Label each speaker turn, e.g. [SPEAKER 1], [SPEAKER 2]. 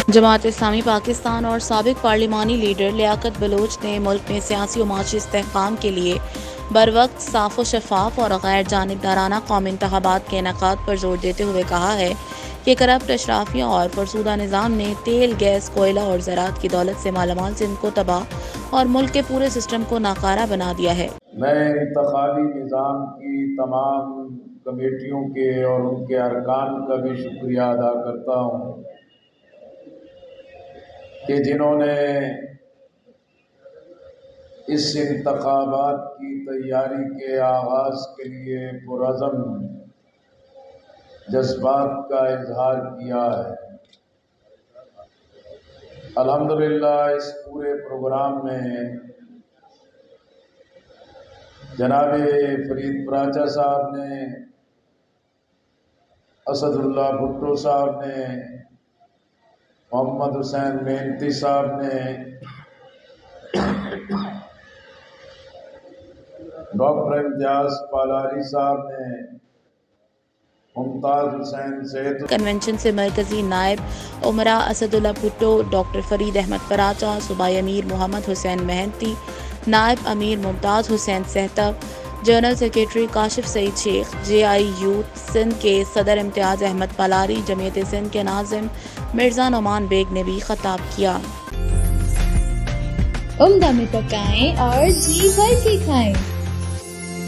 [SPEAKER 1] جماعت اسلامی پاکستان اور سابق پارلیمانی لیڈر لیاقت بلوچ نے ملک میں سیاسی و معاشی استحکام کے لیے بروقت صاف و شفاف اور غیر جانبدارانہ قومی انتخابات کے انعقاد پر زور دیتے ہوئے کہا ہے کہ کرپٹ اشرافیہ اور فرسودہ نظام نے تیل، گیس، کوئلہ اور زراعت کی دولت سے مالا مال سندھ کو تباہ اور ملک کے پورے سسٹم کو ناکارہ بنا دیا ہے۔
[SPEAKER 2] میں انتخابی نظام کی تمام کمیٹیوں کے اور ان کے ارکان کا بھی شکریہ ادا کرتا ہوں کہ جنہوں نے اس انتخابات کی تیاری کے آغاز کے لیے پرعزم جذبات کا اظہار کیا ہے۔ الحمدللہ اس پورے پروگرام میں جناب فرید پراچا صاحب نے، اسد اللہ بھٹو صاحب نے، محمد حسین مہنتی صاحب نے، ڈاکٹر امتیاز پالاری صاحب نے، ممتاز حسین سید
[SPEAKER 1] کنونشن سے مرکزی نائب امراء اسد اللہ بھٹو، ڈاکٹر فرید احمد پراچا، صوبائی امیر محمد حسین مہنتی، نائب امیر ممتاز حسین سہتب، جنرل سیکریٹری کاشف سعید شیخ، جے آئی یوتھ سندھ کے صدر امتیاز احمد پالاری، جمعیت سندھ کے ناظم مرزا نعمان بیگ نے بھی خطاب کیا۔
[SPEAKER 3] عمدہ میں پکائیں اور جی بھر کے کھائیں۔